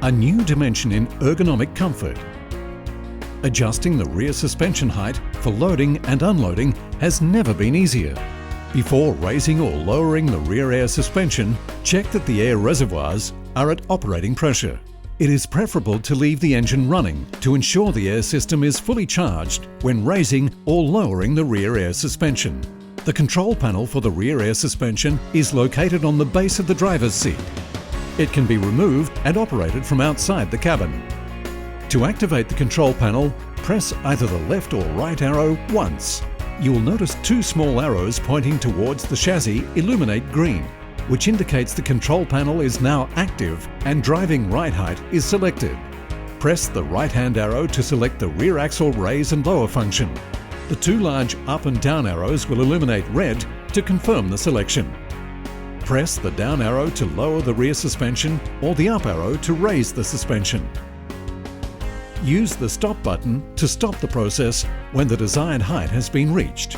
a new dimension in ergonomic comfort. Adjusting the rear suspension height for loading and unloading has never been easier. Before raising or lowering the rear air suspension, check that the air reservoirs are at operating pressure. It is preferable to leave the engine running to ensure the air system is fully charged when raising or lowering the rear air suspension. The control panel for the rear air suspension is located on the base of the driver's seat. It can be removed and operated from outside the cabin. To activate the control panel, press either the left or right arrow once. You will notice two small arrows pointing towards the chassis illuminate green, which indicates the control panel is now active and driving ride height is selected. Press the right-hand arrow to select the rear axle raise and lower function. The two large up and down arrows will illuminate red to confirm the selection. Press the down arrow to lower the rear suspension or the up arrow to raise the suspension. Use the stop button to stop the process when the desired height has been reached.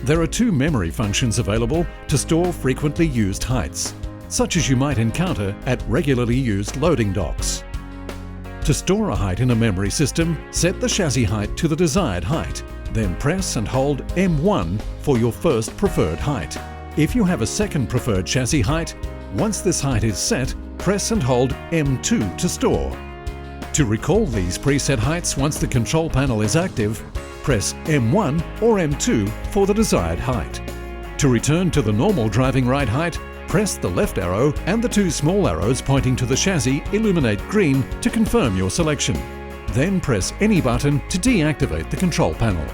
There are two memory functions available to store frequently used heights, such as you might encounter at regularly used loading docks. To store a height in a memory system, set the chassis height to the desired height, then press and hold M1 for your first preferred height. If you have a second preferred chassis height, once this height is set, press and hold M2 to store. To recall these preset heights once the control panel is active, press M1 or M2 for the desired height. To return to the normal driving ride height, press the left arrow and the two small arrows pointing to the chassis illuminate green to confirm your selection. Then press any button to deactivate the control panel.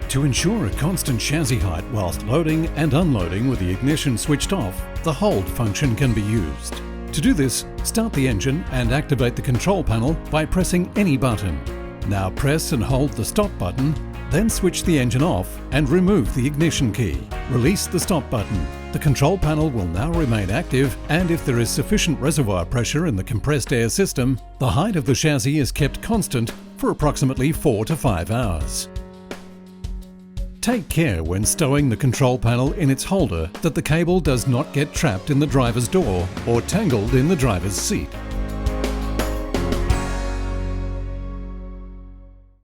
To ensure a constant chassis height whilst loading and unloading with the ignition switched off, the hold function can be used. To do this, start the engine and activate the control panel by pressing any button. Now press and hold the stop button, then switch the engine off and remove the ignition key. Release the stop button. The control panel will now remain active, and if there is sufficient reservoir pressure in the compressed air system, the height of the chassis is kept constant for approximately 4 to 5 hours. Take care when stowing the control panel in its holder that the cable does not get trapped in the driver's door or tangled in the driver's seat.